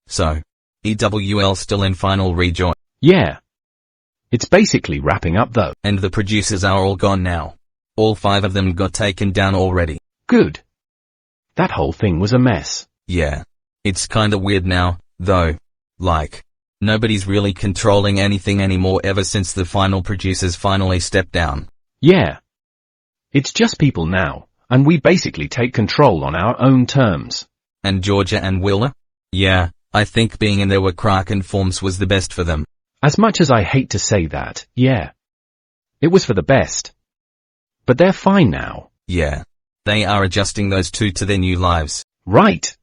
So, EWL still in final rejoin. Yeah. It's basically wrapping up though. And the producers are all gone now. All 5 of them got taken down already. Good. That whole thing was a mess. Yeah. It's kinda weird now, though. Like, nobody's really controlling anything anymore ever since the final producers finally stepped down. Yeah. It's just people now, and we basically take control on our own terms. And Georgia and Willa? Yeah, I think being in their Kraken forms was the best for them. As much as I hate to say that, yeah. It was for the best. But they're fine now. Yeah. They are adjusting those 2 to their new lives. Right.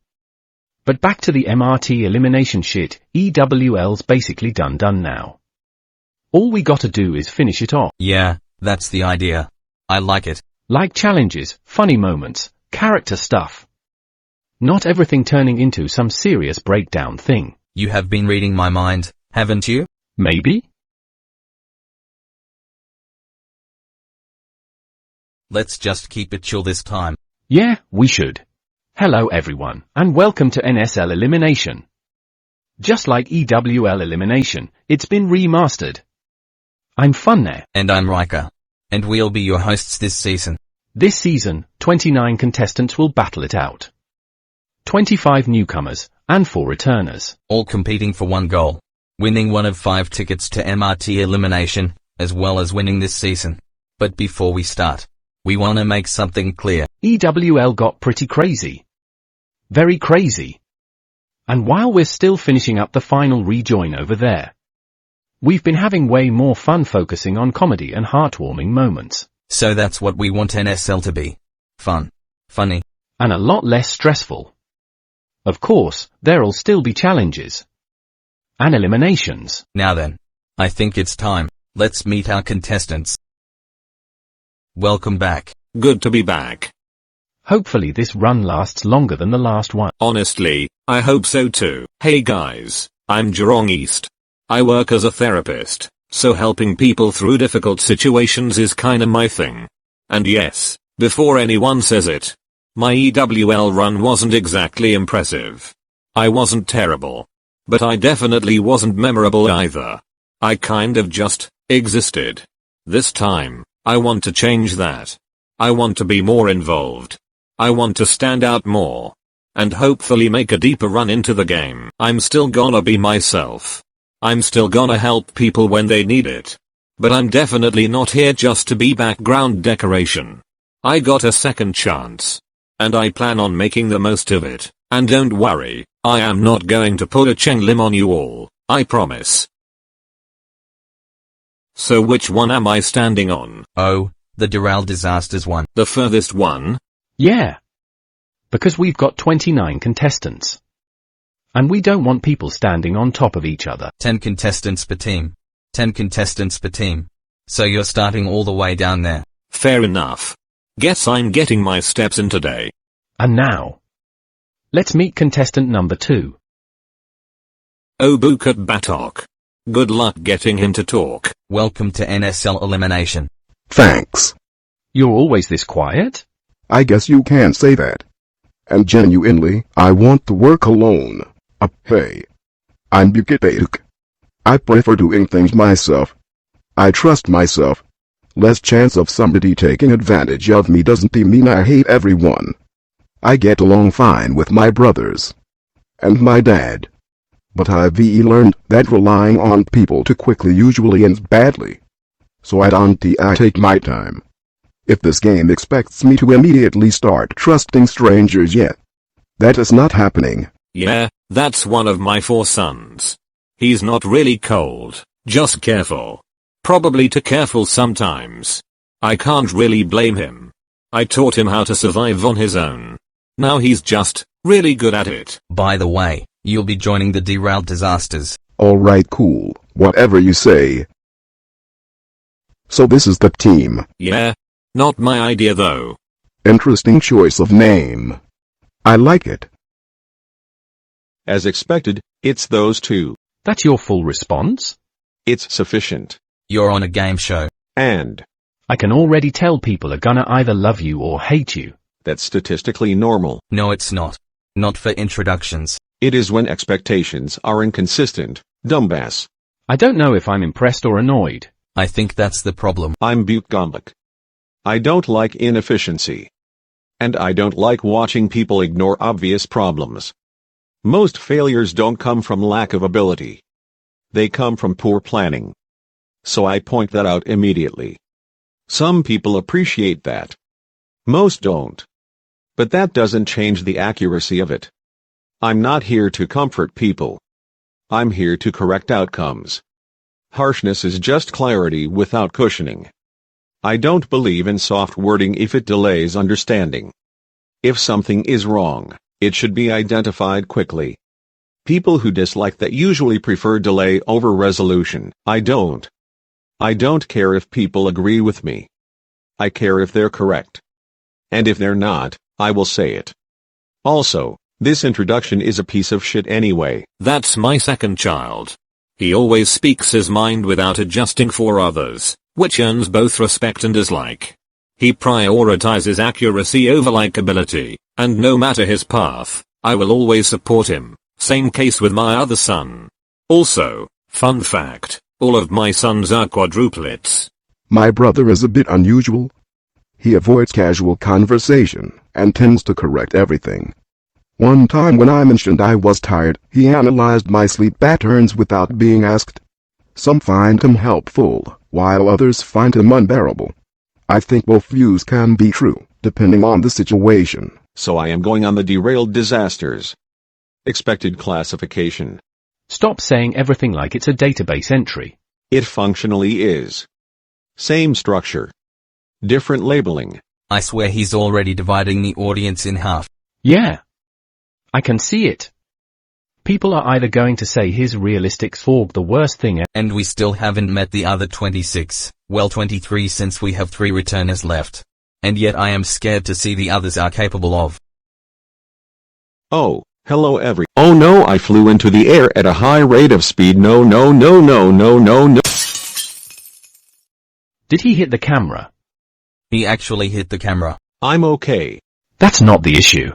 But back to the MRT elimination shit, EWL's basically done now. All we gotta do is finish it off. Yeah, that's the idea. I like it. Like challenges, funny moments, character stuff. Not everything turning into some serious breakdown thing. You have been reading my mind, haven't you? Maybe? Let's just keep it chill this time. Yeah, we should. Hello everyone, and welcome to NSL Elimination. Just like EWL Elimination, it's been remastered. I'm Funne. And I'm Riker. And we'll be your hosts this season. This season, 29 contestants will battle it out. 25 newcomers, and 4 returners. All competing for one goal. Winning one of 5 tickets to MRT Elimination, as well as winning this season. But before we start, we wanna make something clear. EWL got pretty crazy. Very crazy. And while we're still finishing up the final rejoin over there, we've been having way more fun focusing on comedy and heartwarming moments. So that's what we want NSL to be. Fun. Funny. And a lot less stressful. Of course, there'll still be challenges. And eliminations. Now then, I think it's time. Let's meet our contestants. Welcome back. Good to be back. Hopefully this run lasts longer than the last one. Honestly, I hope so too. Hey guys, I'm Jurong East. I work as a therapist, so helping people through difficult situations is kinda my thing. And yes, before anyone says it, my EWL run wasn't exactly impressive. I wasn't terrible. But I definitely wasn't memorable either. I kind of just existed. This time, I want to change that. I want to be more involved. I want to stand out more. And hopefully make a deeper run into the game. I'm still gonna be myself. I'm still gonna help people when they need it. But I'm definitely not here just to be background decoration. I got a second chance. And I plan on making the most of it. And don't worry, I am not going to pull a Cheng Lim on you all, I promise. So which one am I standing on? Oh, the Doral Disasters one. The furthest one? Yeah. Because we've got 29 contestants. And we don't want people standing on top of each other. 10 contestants per team. 10 contestants per team. So you're starting all the way down there. Fair enough. Guess I'm getting my steps in today. And now, let's meet contestant number 2. Obukat Batok. Good luck getting him to talk. Welcome to NSL Elimination. Thanks. You're always this quiet? I guess you can say that. And genuinely, I want to work alone. Hey. I'm Bukat Batok. I prefer doing things myself. I trust myself. Less chance of somebody taking advantage of me doesn't mean I hate everyone. I get along fine with my brothers. And my dad. But I've learned that relying on people too quickly usually ends badly. So I take my time. If this game expects me to immediately start trusting strangers yet, that is not happening. Yeah, that's one of my 4 sons. He's not really cold, just careful. Probably too careful sometimes. I can't really blame him. I taught him how to survive on his own. Now he's just really good at it. By the way, you'll be joining the Derailed Disasters. Alright, cool, whatever you say. So this is the team. Yeah. Not my idea though. Interesting choice of name. I like it. As expected, it's those 2. That's your full response? It's sufficient. You're on a game show. And I can already tell people are gonna either love you or hate you. that's statistically normal. No, it's not. Not for introductions. It is when expectations are inconsistent, dumbass. I don't know if I'm impressed or annoyed. I think that's the problem. I'm bucolic. I don't like inefficiency. And I don't like watching people ignore obvious problems. Most failures don't come from lack of ability. They come from poor planning. So I point that out immediately. Some people appreciate that. Most don't. But that doesn't change the accuracy of it. I'm not here to comfort people. I'm here to correct outcomes. Harshness is just clarity without cushioning. I don't believe in soft wording if it delays understanding. If something is wrong, it should be identified quickly. People who dislike that usually prefer delay over resolution. I don't. I don't care if people agree with me. I care if they're correct. And if they're not, I will say it. Also, this introduction is a piece of shit anyway. That's my second child. He always speaks his mind without adjusting for others, which earns both respect and dislike. He prioritizes accuracy over likability, and no matter his path, I will always support him. Same case with my other son. Also, fun fact, all of my sons are quadruplets. My brother is a bit unusual. He avoids casual conversation and tends to correct everything. One time when I mentioned I was tired, he analyzed my sleep patterns without being asked. Some find him helpful, while others find him unbearable. I think both views can be true, depending on the situation. So I am going on the derailed disasters. Expected classification. Stop saying everything like it's a database entry. It functionally is. Same structure. Different labeling. I swear he's already dividing the audience in half. Yeah. I can see it. People are either going to say his realistics for the worst thing And we still haven't met the other 26, well 23 since we have 3 returners left. And yet I am scared to see the others are capable of. Oh, hello Oh no, I flew into the air at a high rate of speed. No. Did he hit the camera? He actually hit the camera. I'm okay. That's not the issue.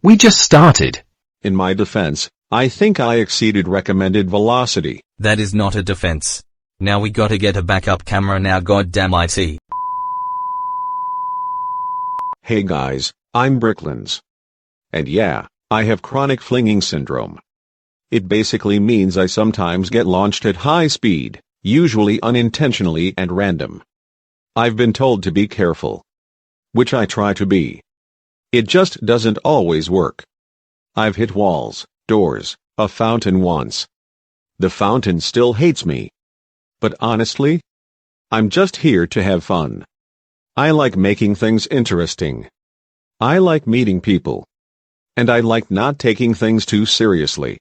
We just started. In my defense, I think I exceeded recommended velocity. That is not a defense. Now we gotta get a backup camera now, goddamn IT. Hey guys, I'm Bricklands. And yeah, I have chronic flinging syndrome. It basically means I sometimes get launched at high speed, usually unintentionally and random. I've been told to be careful. Which I try to be. It just doesn't always work. I've hit walls, doors, a fountain once. The fountain still hates me. But honestly, I'm just here to have fun. I like making things interesting. I like meeting people. And I like not taking things too seriously.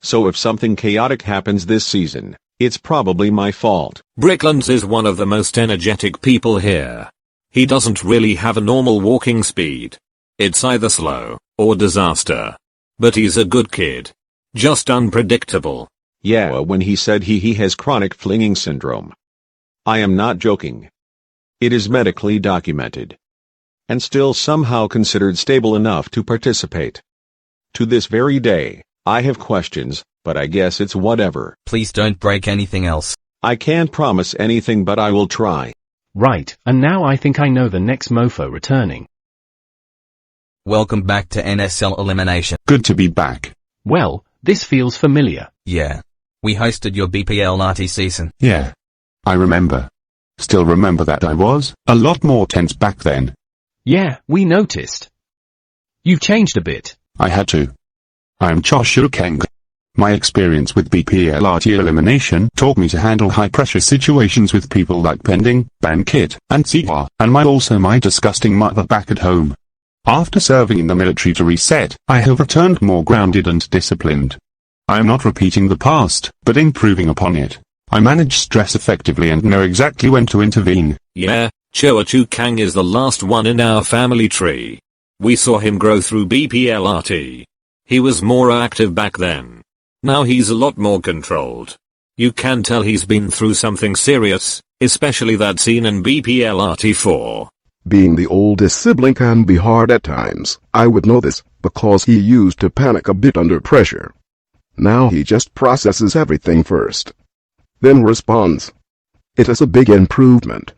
So if something chaotic happens this season, it's probably my fault. Bricklands is one of the most energetic people here. He doesn't really have a normal walking speed. It's either slow, or disaster. But he's a good kid. Just unpredictable. Yeah, when he said he has chronic flinging syndrome. I am not joking. It is medically documented. And still somehow considered stable enough to participate. To this very day, I have questions, but I guess it's whatever. Please don't break anything else. I can't promise anything, but I will try. Right, and now I think I know the next mofo returning. Welcome back to NSL Elimination. Good to be back. Well, this feels familiar. Yeah. We hosted your BPL RT season. Yeah. I remember. Still remember that I was a lot more tense back then. Yeah, we noticed. You've changed a bit. I had to. I'm Joshua Keng. My experience with BPL RT Elimination taught me to handle high-pressure situations with people like Pending, Bankit, and Siwa, and also my disgusting mother back at home. After serving in the military to reset, I have returned more grounded and disciplined. I am not repeating the past, but improving upon it. I manage stress effectively and know exactly when to intervene. Yeah, Choa Chu Kang is the last one in our family tree. We saw him grow through BPLRT. He was more active back then. Now he's a lot more controlled. You can tell he's been through something serious, especially that scene in BPLRT 4. Being the oldest sibling can be hard at times. I would know this, because he used to panic a bit under pressure. Now he just processes everything first, then responds. It is a big improvement.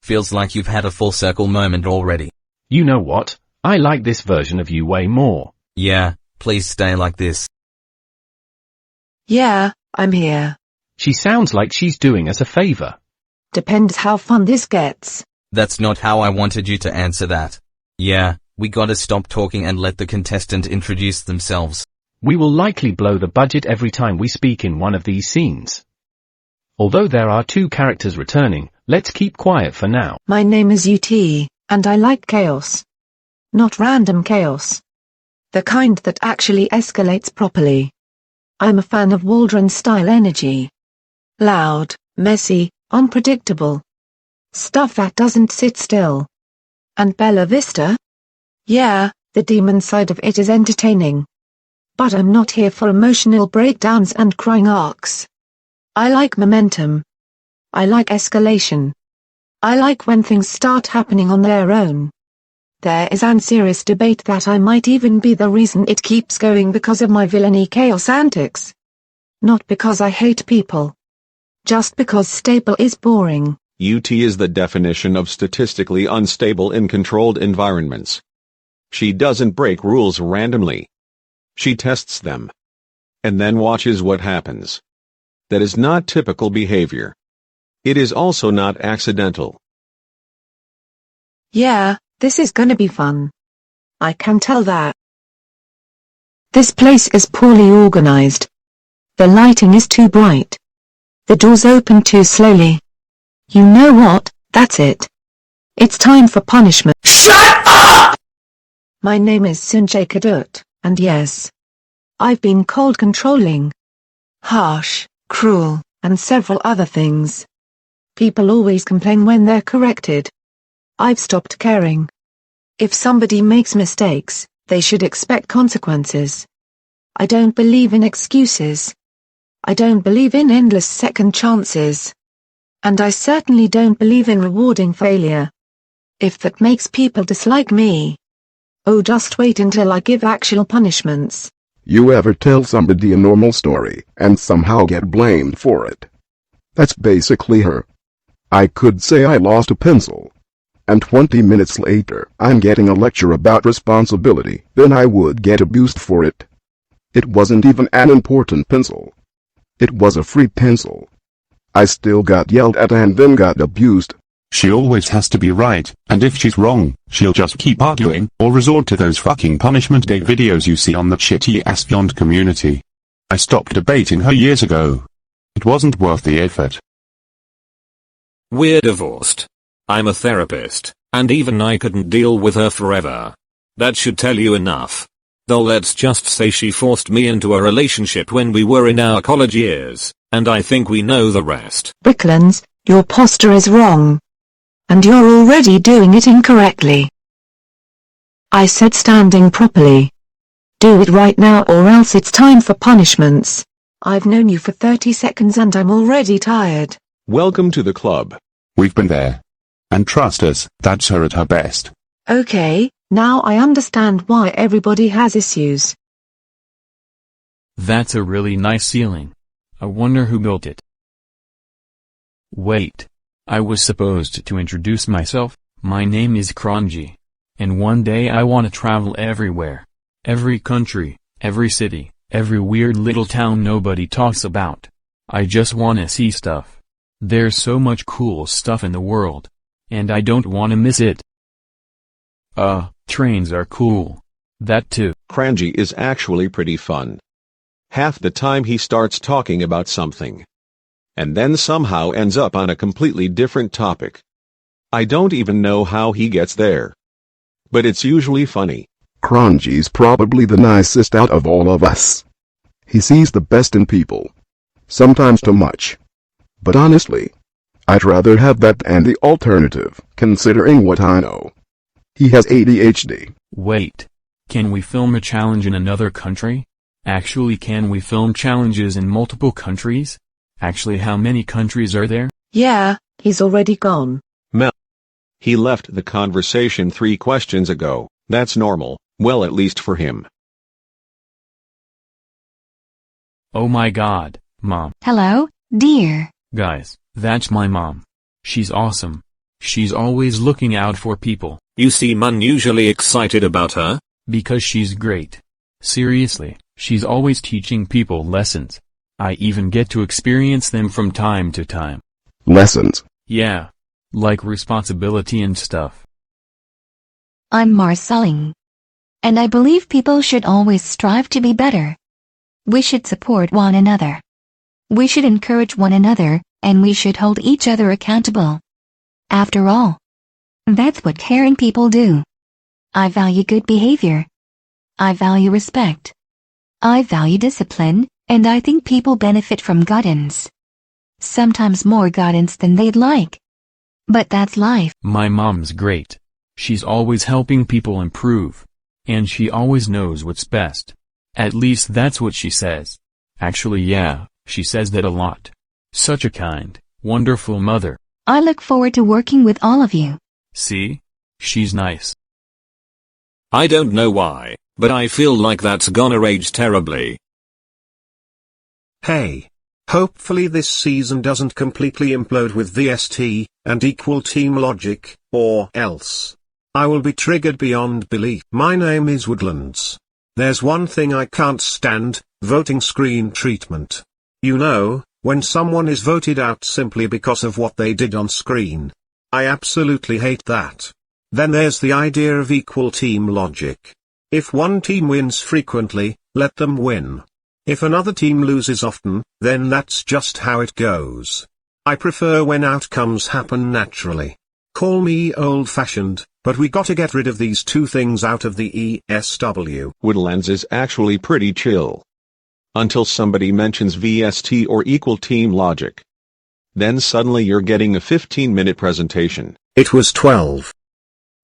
Feels like you've had a full circle moment already. You know what? I like this version of you way more. Yeah, please stay like this. Yeah, I'm here. She sounds like she's doing us a favor. Depends how fun this gets. That's not how I wanted you to answer that. Yeah, we gotta stop talking and let the contestant introduce themselves. We will likely blow the budget every time we speak in one of these scenes. Although there are 2 characters returning, let's keep quiet for now. My name is UT, and I like chaos. Not random chaos. The kind that actually escalates properly. I'm a fan of Waldron-style energy. Loud, messy, unpredictable. Stuff that doesn't sit still. And Bella Vista? Yeah, the demon side of it is entertaining. But I'm not here for emotional breakdowns and crying arcs. I like momentum. I like escalation. I like when things start happening on their own. There is an serious debate that I might even be the reason it keeps going because of my villainy chaos antics. Not because I hate people. Just because stable is boring. UT is the definition of statistically unstable in controlled environments. She doesn't break rules randomly. She tests them. And then watches what happens. That is not typical behavior. It is also not accidental. Yeah, this is gonna be fun. I can tell that. This place is poorly organized. The lighting is too bright. The doors open too slowly. You know what? That's it. It's time for punishment. Shut up! My name is Sunjay Kadut, and yes, I've been cold controlling, harsh, cruel, and several other things. People always complain when they're corrected. I've stopped caring. If somebody makes mistakes, they should expect consequences. I don't believe in excuses. I don't believe in endless second chances. And I certainly don't believe in rewarding failure. If that makes people dislike me, oh, just wait until I give actual punishments. You ever tell somebody a normal story and somehow get blamed for it? That's basically her. I could say I lost a pencil, and 20 minutes later I'm getting a lecture about responsibility, then I would get abused for it. It wasn't even an important pencil. It was a free pencil. I still got yelled at and then got abused. She always has to be right, and if she's wrong, she'll just keep arguing, or resort to those fucking punishment day videos you see on the shitty-ass Beyond community. I stopped debating her years ago. It wasn't worth the effort. We're divorced. I'm a therapist, and even I couldn't deal with her forever. That should tell you enough. Though let's just say she forced me into a relationship when we were in our college years, and I think we know the rest. Bricklands, your posture is wrong. And you're already doing it incorrectly. I said standing properly. Do it right now or else it's time for punishments. I've known you for 30 seconds and I'm already tired. Welcome to the club. We've been there. And trust us, that's her at her best. Okay, now I understand why everybody has issues. That's a really nice ceiling. I wonder who built it. Wait. I was supposed to introduce myself. My name is Kranji. And one day I want to travel everywhere. Every country, every city, every weird little town nobody talks about. I just want to see stuff. There's so much cool stuff in the world. And I don't want to miss it. Trains are cool. That too. Kranji is actually pretty fun. Half the time he starts talking about something, and then somehow ends up on a completely different topic. I don't even know how he gets there. But it's usually funny. Kranji's probably the nicest out of all of us. He sees the best in people. Sometimes too much. But honestly, I'd rather have that than the alternative, considering what I know. He has ADHD. Wait. Can we film a challenge in another country? Actually, can we film challenges in multiple countries? Actually, how many countries are there? Yeah, he's already gone. He left the conversation 3 questions ago. That's normal, well at least for him. Oh my god, Mom. Hello, dear. Guys, that's my mom. She's awesome. She's always looking out for people. You seem unusually excited about her. Because she's great. Seriously, she's always teaching people lessons. I even get to experience them from time to time. Lessons. Yeah. Like responsibility and stuff. I'm Marceline. And I believe people should always strive to be better. We should support one another. We should encourage one another, and we should hold each other accountable. After all, that's what caring people do. I value good behavior. I value respect. I value discipline, and I think people benefit from guidance. Sometimes more guidance than they'd like. But that's life. My mom's great. She's always helping people improve. And she always knows what's best. At least that's what she says. Actually, yeah, she says that a lot. Such a kind, wonderful mother. I look forward to working with all of you. See? She's nice. I don't know why, but I feel like that's gonna age terribly. Hey. Hopefully this season doesn't completely implode with VST and equal team logic, or else I will be triggered beyond belief. My name is Woodlands. There's one thing I can't stand, voting screen treatment. You know, when someone is voted out simply because of what they did on screen. I absolutely hate that. Then there's the idea of equal team logic. If one team wins frequently, let them win. If another team loses often, then that's just how it goes. I prefer when outcomes happen naturally. Call me old-fashioned, but we gotta get rid of these two things out of the ESW. Woodlands is actually pretty chill. Until somebody mentions VST or equal team logic. Then suddenly you're getting a 15-minute presentation. It was 12.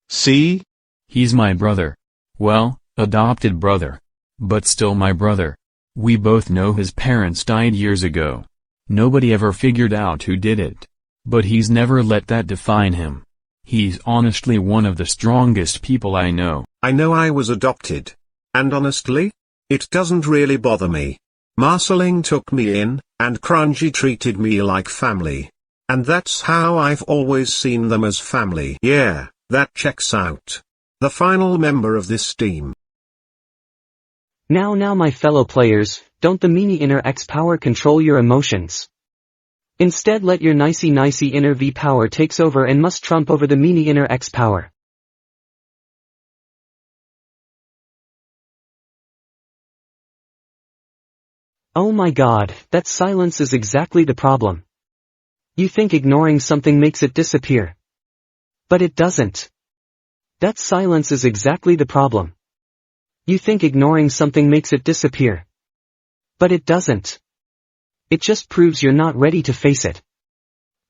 See? He's my brother. Well, adopted brother. But still my brother. We both know his parents died years ago. Nobody ever figured out who did it. But he's never let that define him. He's honestly one of the strongest people I know. I know I was adopted. And honestly, it doesn't really bother me. Marceline took me in, and Crunchy treated me like family. And that's how I've always seen them, as family. Yeah, that checks out. The final member of this team. Now my fellow players, don't the meanie inner X power control your emotions. Instead let your nicey inner V power takes over and must trump over the meanie inner X power. Oh my god, that silence is exactly the problem. You think ignoring something makes it disappear. But it doesn't. That silence is exactly the problem. You think ignoring something makes it disappear. But it doesn't. It just proves you're not ready to face it.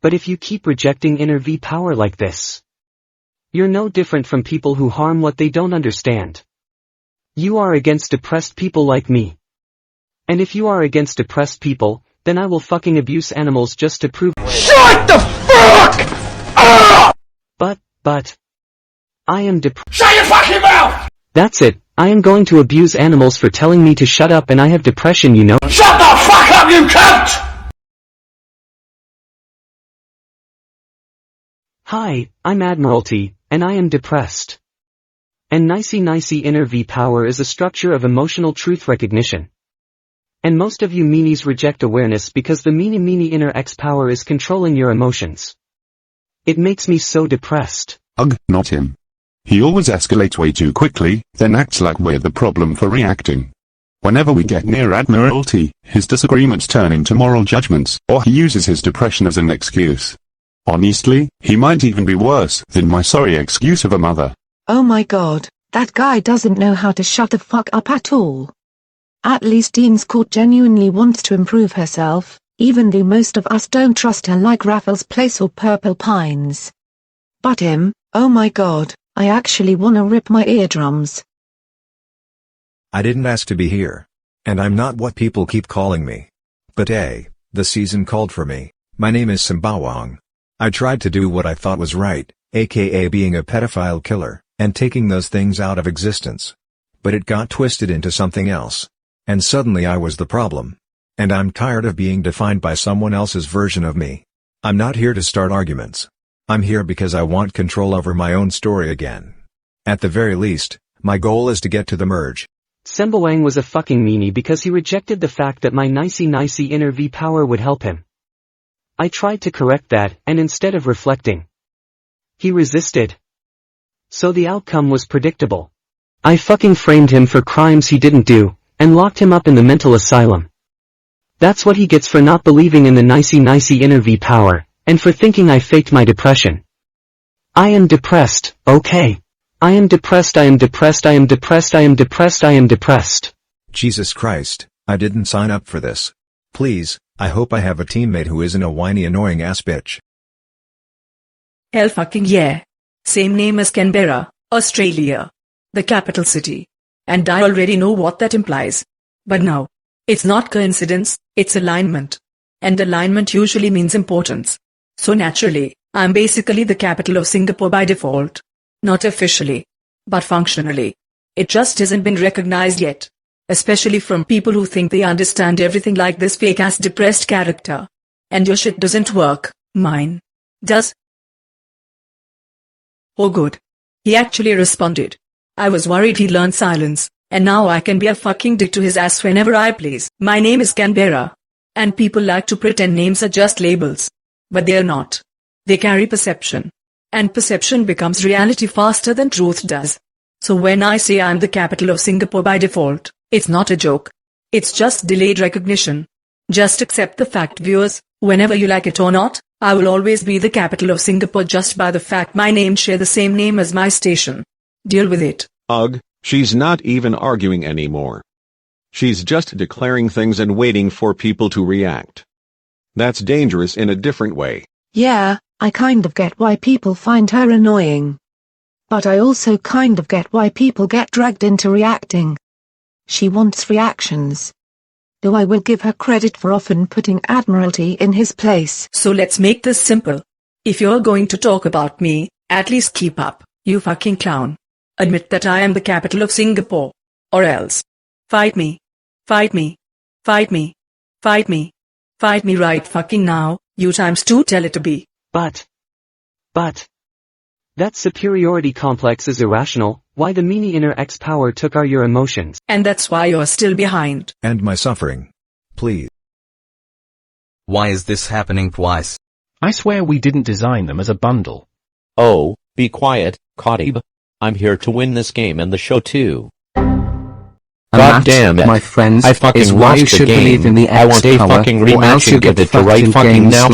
But if you keep rejecting inner V power like this, you're no different from people who harm what they don't understand. You are against depressed people like me. And if you are against depressed people, then I will fucking abuse animals just to prove— SHUT THE FUCK UP! But, I am SHUT YOUR FUCKING MOUTH! That's it, I am going to abuse animals for telling me to shut up, and I have depression, you know. SHUT THE FUCK UP, you cunt! Hi, I'm Admiralty, and I am depressed. And nicey inner V power is a structure of emotional truth recognition. And most of you meanies reject awareness because the meanie inner X power is controlling your emotions. It makes me so depressed. Ugh, not him. He always escalates way too quickly, then acts like we're the problem for reacting. Whenever we get near Admiralty, his disagreements turn into moral judgments, or he uses his depression as an excuse. Honestly, he might even be worse than my sorry excuse of a mother. Oh my god, that guy doesn't know how to shut the fuck up at all. At least Dean's Court genuinely wants to improve herself, even though most of us don't trust her like Raffles Place or Purple Pines. But him, oh my god, I actually wanna rip my eardrums. I didn't ask to be here. And I'm not what people keep calling me. But hey, the season called for me. My name is Simbawang. I tried to do what I thought was right, aka being a pedophile killer, and taking those things out of existence. But it got twisted into something else. And suddenly I was the problem. And I'm tired of being defined by someone else's version of me. I'm not here to start arguments. I'm here because I want control over my own story again. At the very least, my goal is to get to the merge. Sembawang was a fucking meanie because he rejected the fact that my nicey inner V power would help him. I tried to correct that, and instead of reflecting, he resisted. So the outcome was predictable. I fucking framed him for crimes he didn't do, and locked him up in the mental asylum. That's what he gets for not believing in the nicey inner V power, and for thinking I faked my depression. I am depressed, okay? I am depressed. Jesus Christ, I didn't sign up for this. Please, I hope I have a teammate who isn't a whiny annoying ass bitch. Hell fucking yeah. Same name as Canberra, Australia. The capital city. And I already know what that implies. But no. It's not coincidence, it's alignment. And alignment usually means importance. So naturally, I'm basically the capital of Singapore by default. Not officially. But functionally. It just hasn't been recognized yet. Especially from people who think they understand everything like this fake-ass depressed character. And your shit doesn't work, mine does. Oh good. He actually responded. I was worried he'd learn silence, and now I can be a fucking dick to his ass whenever I please. My name is Canberra. And people like to pretend names are just labels. But they're not. They carry perception. And perception becomes reality faster than truth does. So when I say I'm the capital of Singapore by default, it's not a joke. It's just delayed recognition. Just accept the fact, viewers, whenever you like it or not, I will always be the capital of Singapore just by the fact my name share the same name as my station. Deal with it. Ugh, she's not even arguing anymore. She's just declaring things and waiting for people to react. That's dangerous in a different way. Yeah, I kind of get why people find her annoying. But I also kind of get why people get dragged into reacting. She wants reactions. Though I will give her credit for often putting Admiralty in his place. So let's make this simple. If you're going to talk about me, at least keep up, you fucking clown. Admit that I am the capital of Singapore. Or else. Fight me. Fight me. Fight me. Fight me. Fight me right fucking now, you times 2 tell it to be. But. That superiority complex is irrational. Why the meanie inner X power took your emotions. And that's why you're still behind. And my suffering. Please. Why is this happening twice? I swear we didn't design them as a bundle. Oh, be quiet, Khatib. I'm here to win this game and the show too. God damn it. My friends, I fucking is why you lost the should game. believe in the X I want a power, fucking or rematch else you and give get it to right fucked in fucking games now.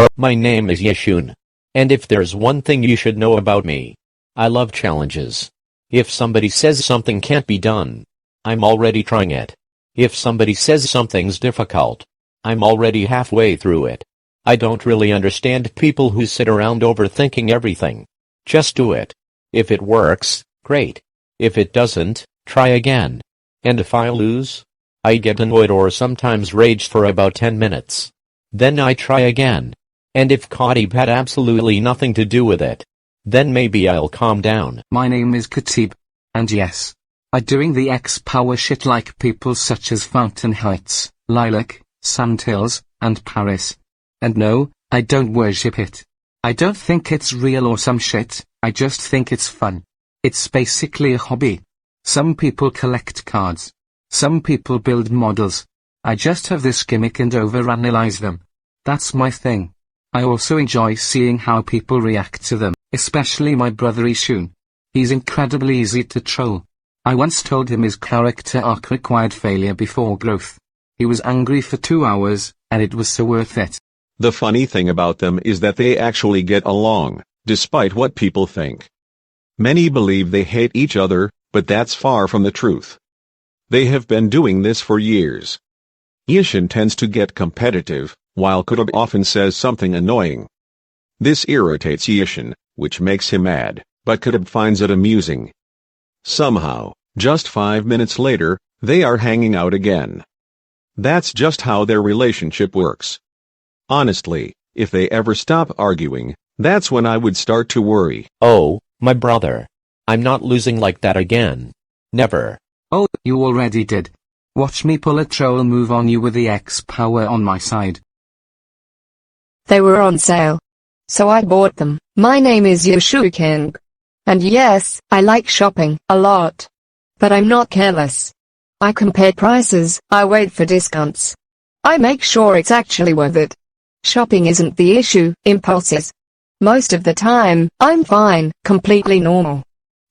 like My name is Yeshun. And if there's one thing you should know about me, I love challenges. If somebody says something can't be done, I'm already trying it. If somebody says something's difficult, I'm already halfway through it. I don't really understand people who sit around overthinking everything. Just do it. If it works, great. If it doesn't, try again. And if I lose, I get annoyed or sometimes rage for about 10 minutes. Then I try again. And if Khatib had absolutely nothing to do with it, then maybe I'll calm down. My name is Khatib. And yes, I'm doing the X power shit like people such as Fountain Heights, Lilac, Sandhills, and Paris. And no, I don't worship it. I don't think it's real or some shit, I just think it's fun. It's basically a hobby. Some people collect cards. Some people build models. I just have this gimmick and overanalyze them. That's my thing. I also enjoy seeing how people react to them, especially my brother Ishun. He's incredibly easy to troll. I once told him his character arc required failure before growth. He was angry for 2 hours, and it was so worth it. The funny thing about them is that they actually get along, despite what people think. Many believe they hate each other, but that's far from the truth. They have been doing this for years. Yishin tends to get competitive, while Khatib often says something annoying. This irritates Yishin, which makes him mad, but Khatib finds it amusing. Somehow, just 5 minutes later, they are hanging out again. That's just how their relationship works. Honestly, if they ever stop arguing, that's when I would start to worry. Oh, my brother. I'm not losing like that again. Never. Oh, you already did. Watch me pull a troll move on you with the X power on my side. They were on sale. So I bought them. My name is Yoshu King. And yes, I like shopping a lot. But I'm not careless. I compare prices, I wait for discounts. I make sure it's actually worth it. Shopping isn't the issue, impulses. Most of the time, I'm fine, completely normal.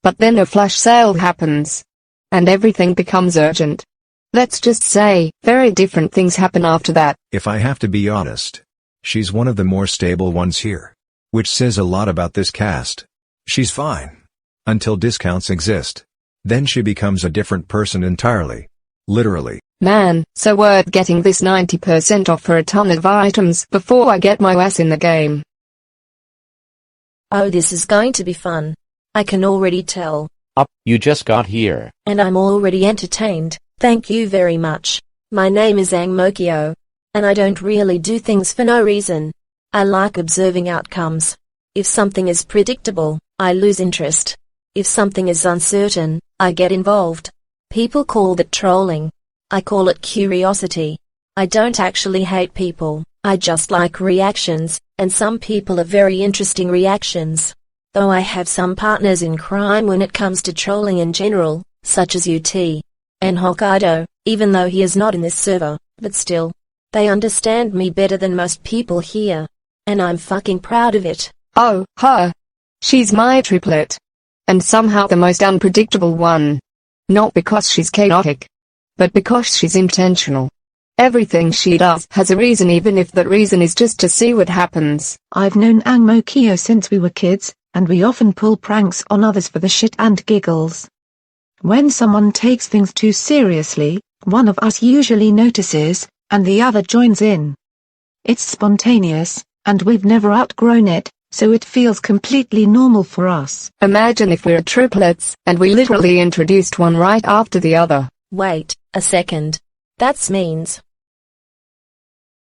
But then a flash sale happens. And everything becomes urgent. Let's just say, very different things happen after that. If I have to be honest, she's one of the more stable ones here. Which says a lot about this cast. She's fine. Until discounts exist. Then she becomes a different person entirely. Literally. Man, so worth getting this 90% off for a ton of items before I get my ass in the game. Oh, this is going to be fun. I can already tell. You just got here. And I'm already entertained, thank you very much. My name is Angmokyo. And I don't really do things for no reason. I like observing outcomes. If something is predictable, I lose interest. If something is uncertain, I get involved. People call that trolling. I call it curiosity. I don't actually hate people, I just like reactions, and some people are very interesting reactions. Though I have some partners in crime when it comes to trolling in general, such as UT. And Hokkaido, even though he is not in this server, but still. They understand me better than most people here. And I'm fucking proud of it. Oh, her. She's my triplet. And somehow the most unpredictable one. Not because she's chaotic. But because she's intentional. Everything she does has a reason, even if that reason is just to see what happens. I've known Angmokyo since we were kids, and we often pull pranks on others for the shit and giggles. When someone takes things too seriously, one of us usually notices, and the other joins in. It's spontaneous, and we've never outgrown it, so it feels completely normal for us. Imagine if we're triplets, and we literally introduced one right after the other. Wait a second. That's means.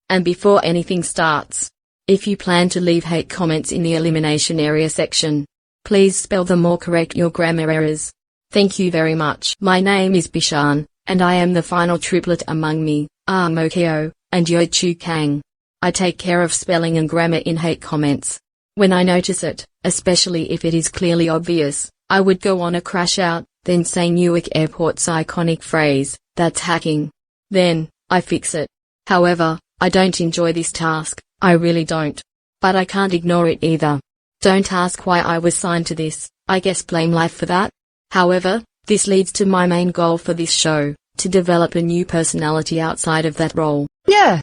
And before anything starts, if you plan to leave hate comments in the elimination area section, please spell them or correct your grammar errors. Thank you very much. My name is Bishan, and I am the final triplet among me, Mokyo, and Yochu Kang. I take care of spelling and grammar in hate comments. When I notice it, especially if it is clearly obvious, I would go on a crash out, then say Newark Airport's iconic phrase, "That's hacking." Then, I fix it. However, I don't enjoy this task, I really don't. But I can't ignore it either. Don't ask why I was signed to this, I guess blame life for that. However, this leads to my main goal for this show, to develop a new personality outside of that role. Yeah.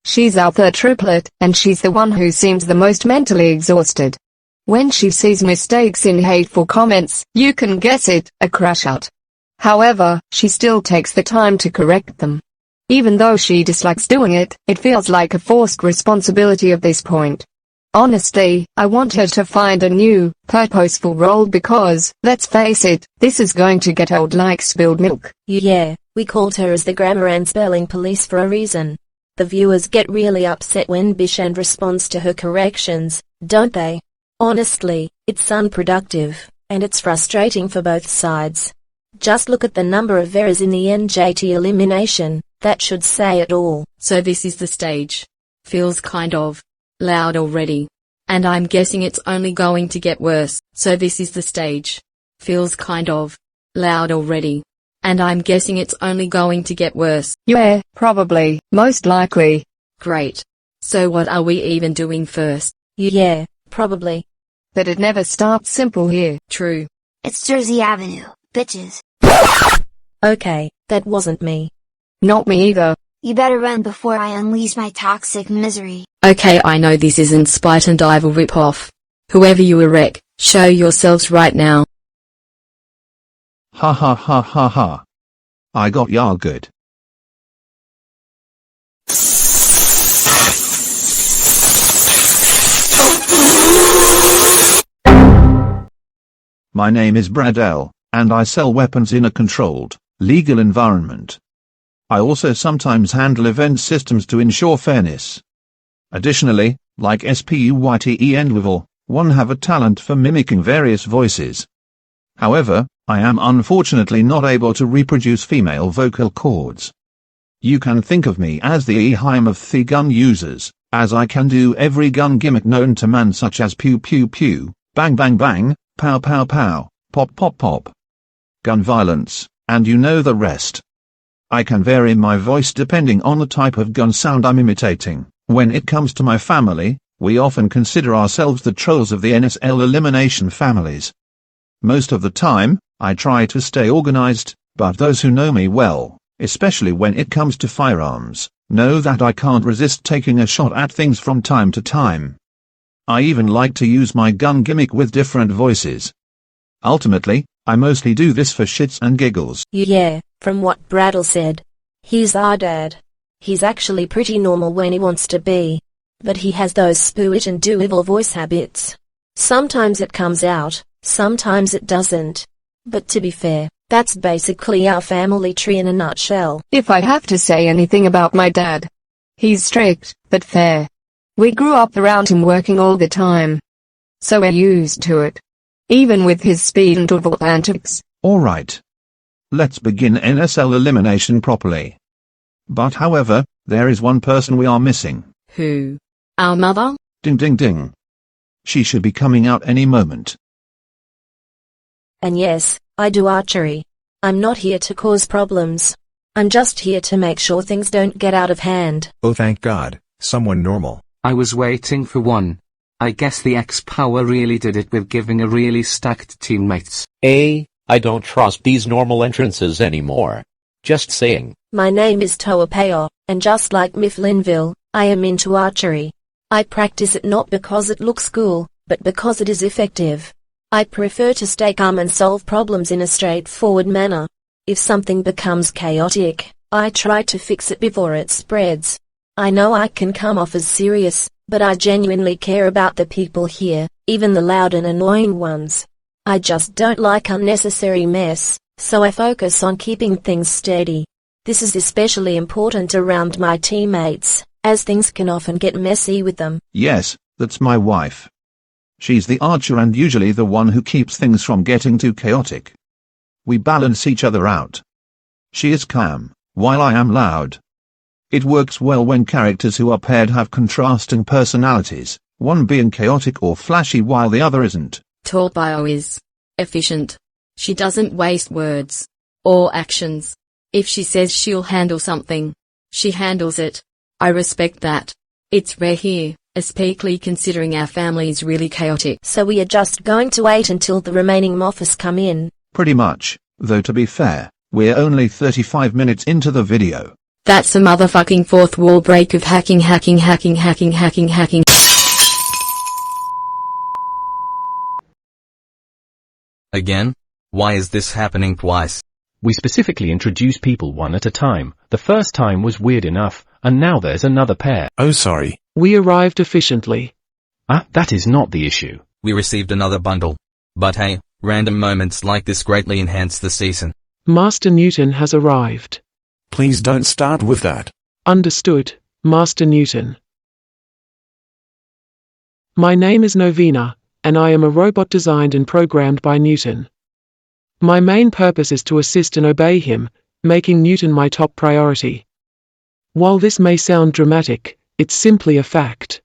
She's our third triplet, and she's the one who seems the most mentally exhausted. When she sees mistakes in hateful comments, you can guess it, a crash out. However, she still takes the time to correct them. Even though she dislikes doing it, it feels like a forced responsibility at this point. Honestly, I want her to find a new, purposeful role because, let's face it, this is going to get old like spilled milk. Yeah, we called her as the grammar and spelling police for a reason. The viewers get really upset when Bishan responds to her corrections, don't they? Honestly, it's unproductive, and it's frustrating for both sides. Just look at the number of errors in the NJT elimination, that should say it all. So this is the stage. Feels kind of loud already. And I'm guessing it's only going to get worse. So this is the stage. Feels kind of loud already. And I'm guessing it's only going to get worse. Yeah, probably, most likely. Great. So what are we even doing first? Yeah, probably. But it never starts simple here. True. It's Jersey Avenue, bitches. Okay, that wasn't me. Not me either. You better run before I unleash my toxic misery. Okay, I know this isn't Spite and Dive a rip-off. Whoever you wreck, show yourselves right now. Ha ha ha ha ha. I got ya good. My name is Bradell, and I sell weapons in a controlled, legal environment. I also sometimes handle event systems to ensure fairness. Additionally, like SPUYTE and Wivel, one have a talent for mimicking various voices. However, I am unfortunately not able to reproduce female vocal cords. You can think of me as the Eheim of the gun users, as I can do every gun gimmick known to man, such as pew pew pew, bang bang bang, pow pow pow, pop pop pop, gun violence, and you know the rest. I can vary my voice depending on the type of gun sound I'm imitating. When it comes to my family, we often consider ourselves the trolls of the NSL elimination families. Most of the time, I try to stay organized, but those who know me well, especially when it comes to firearms, know that I can't resist taking a shot at things from time to time. I even like to use my gun gimmick with different voices. Ultimately, I mostly do this for shits and giggles. Yeah, from what Bradle said. He's our dad. He's actually pretty normal when he wants to be. But he has those spoo-it and do evil voice habits. Sometimes it comes out, sometimes it doesn't. But to be fair, that's basically our family tree in a nutshell. If I have to say anything about my dad, he's strict, but fair. We grew up around him working all the time. So we're used to it. Even with his speed and evil antics. Alright. Let's begin NSL elimination properly. But however, there is one person we are missing. Who? Our mother? Ding ding ding. She should be coming out any moment. And yes, I do archery. I'm not here to cause problems. I'm just here to make sure things don't get out of hand. Oh, thank God, someone normal. I was waiting for one. I guess the X-Power really did it with giving a really stacked teammates. I don't trust these normal entrances anymore. Just saying. My name is Toapeo, and just like Mifflinville, I am into archery. I practice it not because it looks cool, but because it is effective. I prefer to stay calm and solve problems in a straightforward manner. If something becomes chaotic, I try to fix it before it spreads. I know I can come off as serious, but I genuinely care about the people here, even the loud and annoying ones. I just don't like unnecessary mess, so I focus on keeping things steady. This is especially important around my teammates, as things can often get messy with them. Yes, that's my wife. She's the archer and usually the one who keeps things from getting too chaotic. We balance each other out. She is calm, while I am loud. It works well when characters who are paired have contrasting personalities, one being chaotic or flashy while the other isn't. Toapeo is efficient. She doesn't waste words or actions. If she says she'll handle something, she handles it. I respect that. It's rare here, especially considering our family is really chaotic. So we are just going to wait until the remaining moffers come in? Pretty much, though to be fair, we're only 35 minutes into the video. That's a motherfucking fourth wall break of hacking. Again? Why is this happening twice? We specifically introduce people one at a time. The first time was weird enough, and now there's another pair. Oh, sorry. We arrived efficiently. That is not the issue. We received another bundle. But hey, random moments like this greatly enhance the season. Master Newton has arrived. Please don't start with that. Understood, Master Newton. My name is Novena, and I am a robot designed and programmed by Newton. My main purpose is to assist and obey him, making Newton my top priority. While this may sound dramatic, it's simply a fact.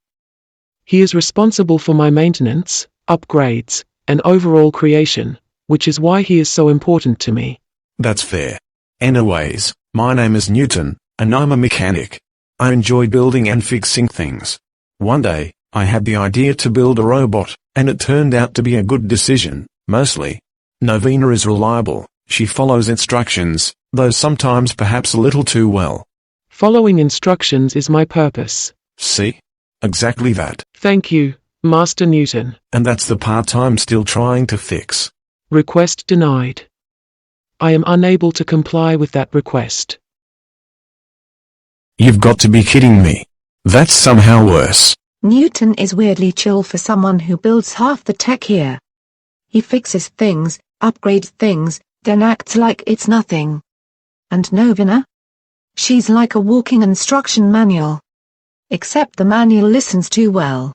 He is responsible for my maintenance, upgrades, and overall creation, which is why he is so important to me. That's fair. Anyways, my name is Newton, and I'm a mechanic. I enjoy building and fixing things. One day, I had the idea to build a robot, and it turned out to be a good decision, mostly. Novena is reliable, she follows instructions, though sometimes perhaps a little too well. Following instructions is my purpose. See? Exactly that. Thank you, Master Newton. And that's the part I'm still trying to fix. Request denied. I am unable to comply with that request. You've got to be kidding me. That's somehow worse. Newton is weirdly chill for someone who builds half the tech here. He fixes things, upgrades things, then acts like it's nothing. And Novena? She's like a walking instruction manual. except the manual listens too well.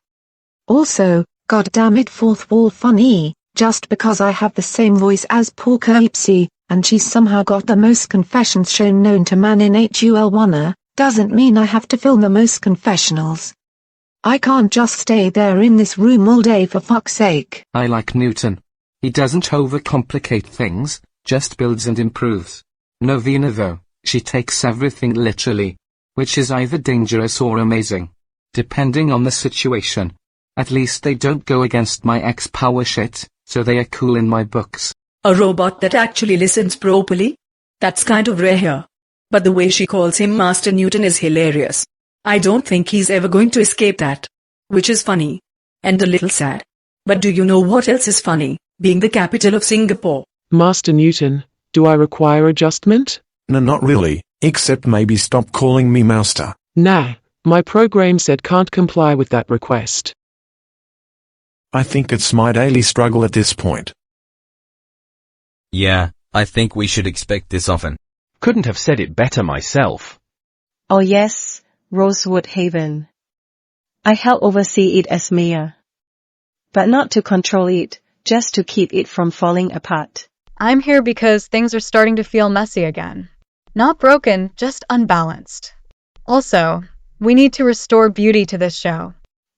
Also, goddammit fourth wall funny, just because I have the same voice as Porcupsy, and she's somehow got the most confessions shown known to man in HUL1, doesn't mean I have to film the most confessionals. I can't just stay there in this room all day for fuck's sake. I like Newton. He doesn't overcomplicate things, just builds and improves. Novena though, she takes everything literally, which is either dangerous or amazing, depending on the situation. At least they don't go against my X-power shit, so they are cool in my books. A robot that actually listens properly? That's kind of rare here. But the way she calls him Master Newton is hilarious. I don't think he's ever going to escape that. Which is funny. And a little sad. But do you know what else is funny? Being the capital of Singapore. Master Newton, do I require adjustment? No, not really, except maybe stop calling me Master. Nah, my program said can't comply with that request. I think it's my daily struggle at this point. Yeah, I think we should expect this often. Couldn't have said it better myself. Oh yes, Rosewood Haven. I help oversee it as mayor. But not to control it, just to keep it from falling apart. I'm here because things are starting to feel messy again. Not broken, just unbalanced. Also, we need to restore beauty to this show.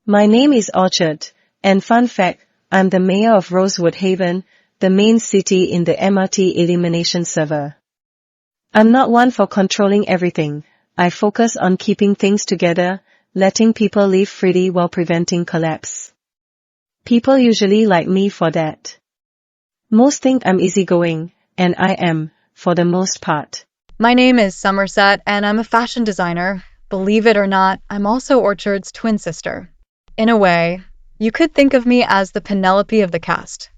My name is Orchard, and fun fact, I'm the mayor of Rosewood Haven, the main city in the MRT Elimination server. I'm not one for controlling everything. I focus on keeping things together, letting people live freely while preventing collapse. People usually like me for that. Most think I'm easygoing, and I am, for the most part. My name is Somerset, and I'm a fashion designer. Believe it or not, I'm also Orchard's twin sister. In a way, you could think of me as the Penelope of the cast.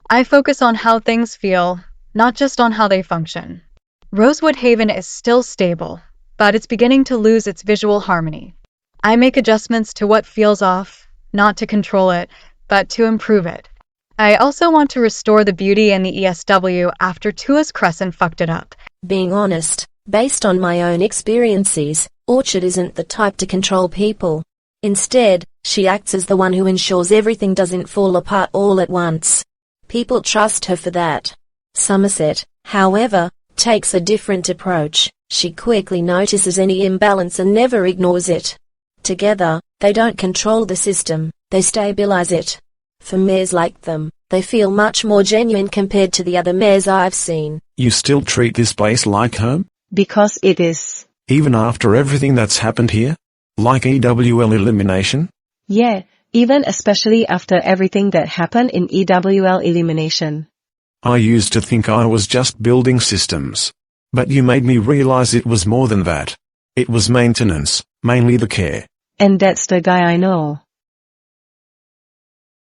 I focus on how things feel, not just on how they function. Rosewood Haven is still stable, but it's beginning to lose its visual harmony. I make adjustments to what feels off, not to control it, but to improve it. I also want to restore the beauty in the ESW after Tua's Crescent fucked it up. Being honest, based on my own experiences, Orchard isn't the type to control people. Instead, she acts as the one who ensures everything doesn't fall apart all at once. People trust her for that. Somerset, however, takes a different approach. She quickly notices any imbalance and never ignores it. Together, they don't control the system, they stabilize it. For mayors like them, they feel much more genuine compared to the other mayors I've seen. You still treat this place like home? Because it is. Even after everything that's happened here? Like EWL Elimination? Yeah, even especially after everything that happened in EWL Elimination. I used to think I was just building systems. But you made me realize it was more than that. It was maintenance, mainly the care. And that's the guy I know.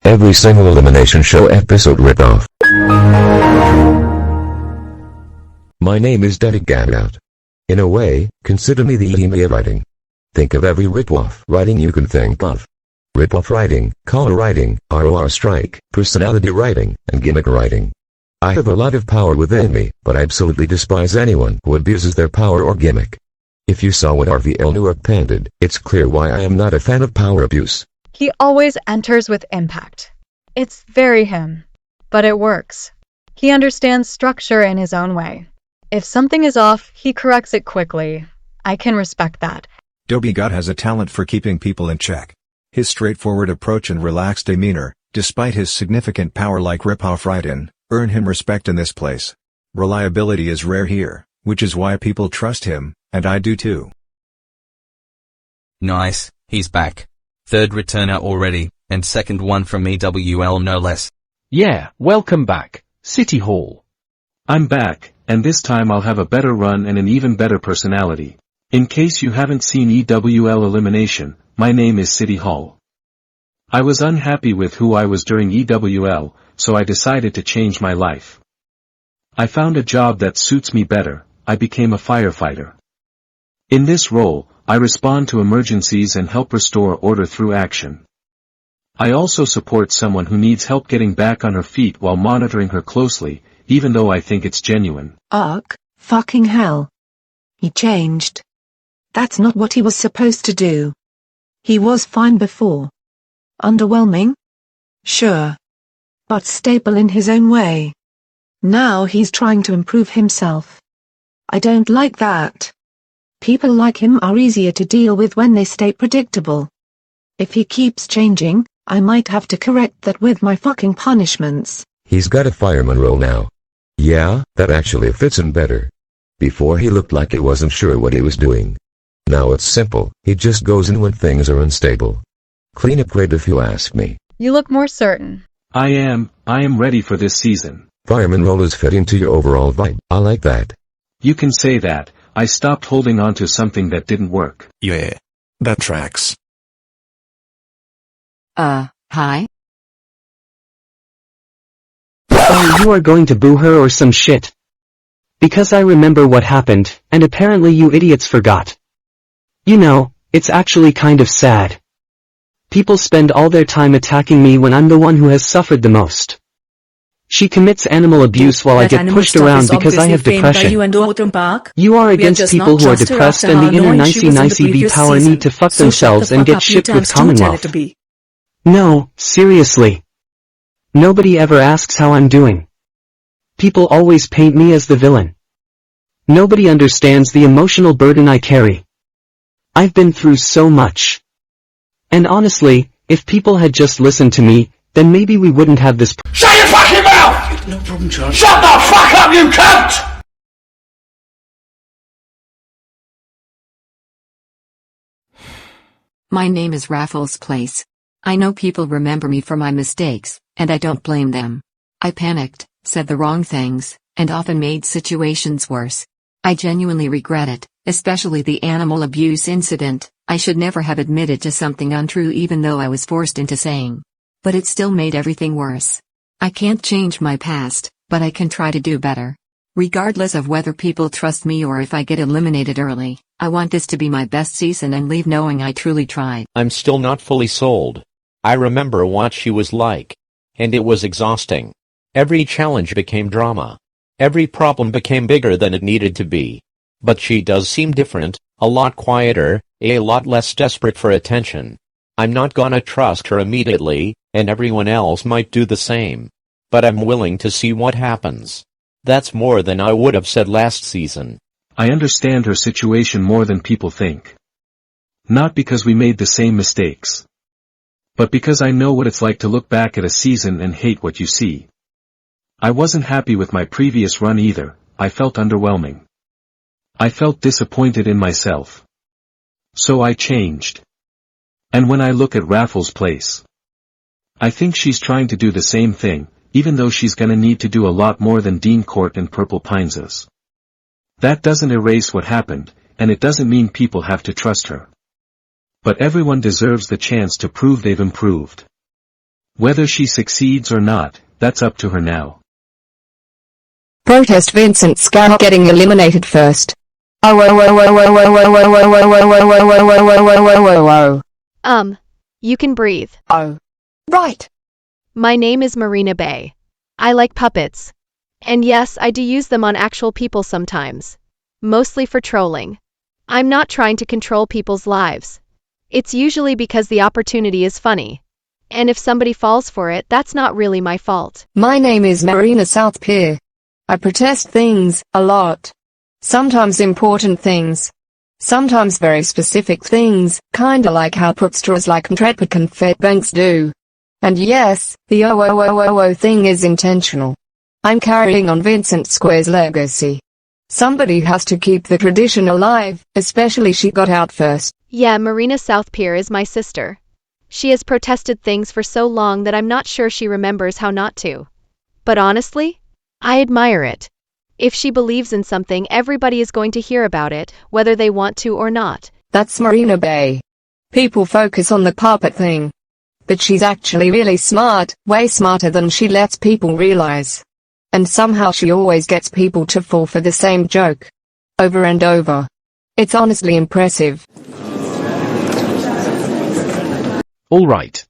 Every single Elimination Show episode ripoff. My name is Derek Gagout. In a way, consider me the email writing. Think of every ripoff writing you can think of. Ripoff writing, color writing, ROR strike, personality writing, and gimmick writing. I have a lot of power within me, but I absolutely despise anyone who abuses their power or gimmick. If you saw what RVL Newark appended, it's clear why I am not a fan of power abuse. He always enters with impact. It's very him. But it works. He understands structure in his own way. If something is off, he corrects it quickly. I can respect that. Dobby God has a talent for keeping people in check. His straightforward approach and relaxed demeanor, despite his significant power like ripoff write-in, earn him respect in this place. Reliability is rare here, which is why people trust him, and I do too. Nice, he's back. Third returner already, and second one from EWL no less. Yeah, welcome back, City Hall. I'm back, and this time I'll have a better run and an even better personality. In case you haven't seen EWL Elimination, my name is City Hall. I was unhappy with who I was during EWL, so I decided to change my life. I found a job that suits me better. I became a firefighter. In this role, I respond to emergencies and help restore order through action. I also support someone who needs help getting back on her feet while monitoring her closely, even though I think it's genuine. Fucking hell. He changed. That's not what he was supposed to do. He was fine before. Underwhelming? Sure. But stable in his own way. Now he's trying to improve himself. I don't like that. People like him are easier to deal with when they stay predictable. If he keeps changing, I might have to correct that with my fucking punishments. He's got a fireman role now. Yeah, that actually fits him better. Before he looked like he wasn't sure what he was doing. Now it's simple, he just goes in when things are unstable. Cleanup grade if you ask me. You look more certain. I am ready for this season. Fireman role is fitting to your overall vibe. I like that. You can say that. I stopped holding on to something that didn't work. Yeah. That tracks. Hi? Oh, you are going to boo her or some shit. Because I remember what happened, and apparently you idiots forgot. You know, it's actually kind of sad. People spend all their time attacking me when I'm the one who has suffered the most. She commits animal abuse while I get pushed around because I have depression. You are against people who are depressed and the inner nicey power need to fuck themselves and get shipped with Commonwealth. No, seriously. Nobody ever asks how I'm doing. People always paint me as the villain. Nobody understands the emotional burden I carry. I've been through so much. And honestly, if people had just listened to me, then maybe we wouldn't have this. Shut your fucking mouth! No problem, Charles. Shut the fuck up, you cunt! My name is Raffles Place. I know people remember me for my mistakes, and I don't blame them. I panicked, said the wrong things, and often made situations worse. I genuinely regret it, especially the animal abuse incident. I should never have admitted to something untrue even though I was forced into saying. But it still made everything worse. I can't change my past, but I can try to do better. Regardless of whether people trust me or if I get eliminated early, I want this to be my best season and leave knowing I truly tried. I'm still not fully sold. I remember what she was like. And it was exhausting. Every challenge became drama. Every problem became bigger than it needed to be. But she does seem different, a lot quieter, a lot less desperate for attention. I'm not gonna trust her immediately, and everyone else might do the same. But I'm willing to see what happens. That's more than I would have said last season. I understand her situation more than people think. Not because we made the same mistakes. But because I know what it's like to look back at a season and hate what you see. I wasn't happy with my previous run either. I felt underwhelming. I felt disappointed in myself. So I changed. And when I look at Raffles Place, I think she's trying to do the same thing, even though she's gonna need to do a lot more than Dean Court and Purple Pines is. That doesn't erase what happened, and it doesn't mean people have to trust her. But everyone deserves the chance to prove they've improved. Whether she succeeds or not, that's up to her now. Protest Vincent Scarrow getting eliminated first. You can breathe. Oh. Right. My name is Marina Bay. I like puppets. And yes, I do use them on actual people sometimes. Mostly for trolling. I'm not trying to control people's lives. It's usually because the opportunity is funny. And if somebody falls for it, that's not really my fault. My name is Marina South Pier. I protest things, a lot. Sometimes important things. Sometimes very specific things, kinda like how Proopsters like Intrepid and Fairbanks do. And yes, the thing is intentional. I'm carrying on Vincent Square's legacy. Somebody has to keep the tradition alive, especially she got out first. Yeah, Marina South Pier is my sister. She has protested things for so long that I'm not sure she remembers how not to. But honestly, I admire it. If she believes in something, everybody is going to hear about it, whether they want to or not. That's Marina Bay. People focus on the puppet thing. But she's actually really smart, way smarter than she lets people realize. And somehow she always gets people to fall for the same joke. Over and over. It's honestly impressive. All right.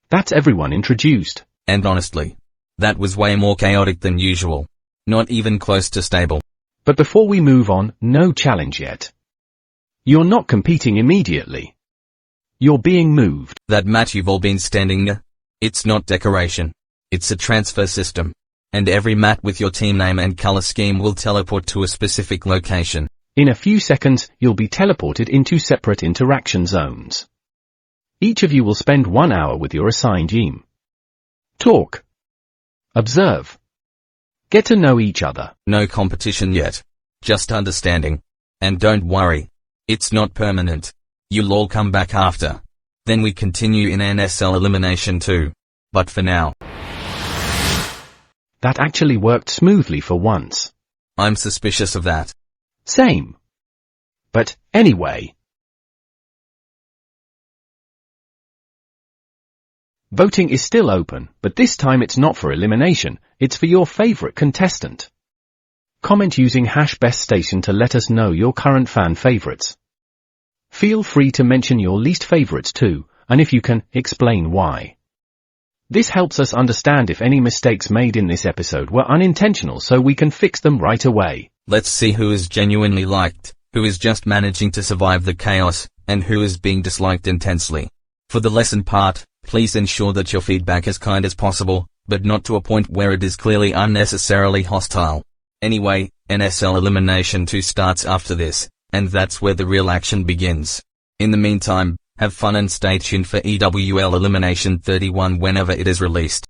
That's everyone introduced. And honestly, that was way more chaotic than usual. Not even close to stable. But before we move on, no challenge yet. You're not competing immediately. You're being moved. That mat you've all been standing near? It's not decoration. It's a transfer system. And every mat with your team name and color scheme will teleport to a specific location. In a few seconds, you'll be teleported into separate interaction zones. Each of you will spend 1 hour with your assigned team. Talk. Observe. Get to know each other. No competition yet. Just understanding. And don't worry. It's not permanent. You'll all come back after. Then we continue in NSL Elimination 2. But for now. That actually worked smoothly for once. I'm suspicious of that. Same. But, anyway. Voting is still open, but this time it's not for elimination, it's for your favorite contestant. Comment using #BestStation to let us know your current fan favorites. Feel free to mention your least favorites too, and if you can, explain why. This helps us understand if any mistakes made in this episode were unintentional so we can fix them right away. Let's see who is genuinely liked, who is just managing to survive the chaos, and who is being disliked intensely. For the lesson part, please ensure that your feedback is kind as possible, but not to a point where it is clearly unnecessarily hostile. Anyway, NSL Elimination 2 starts after this, and that's where the real action begins. In the meantime, have fun and stay tuned for EWL Elimination 31 whenever it is released.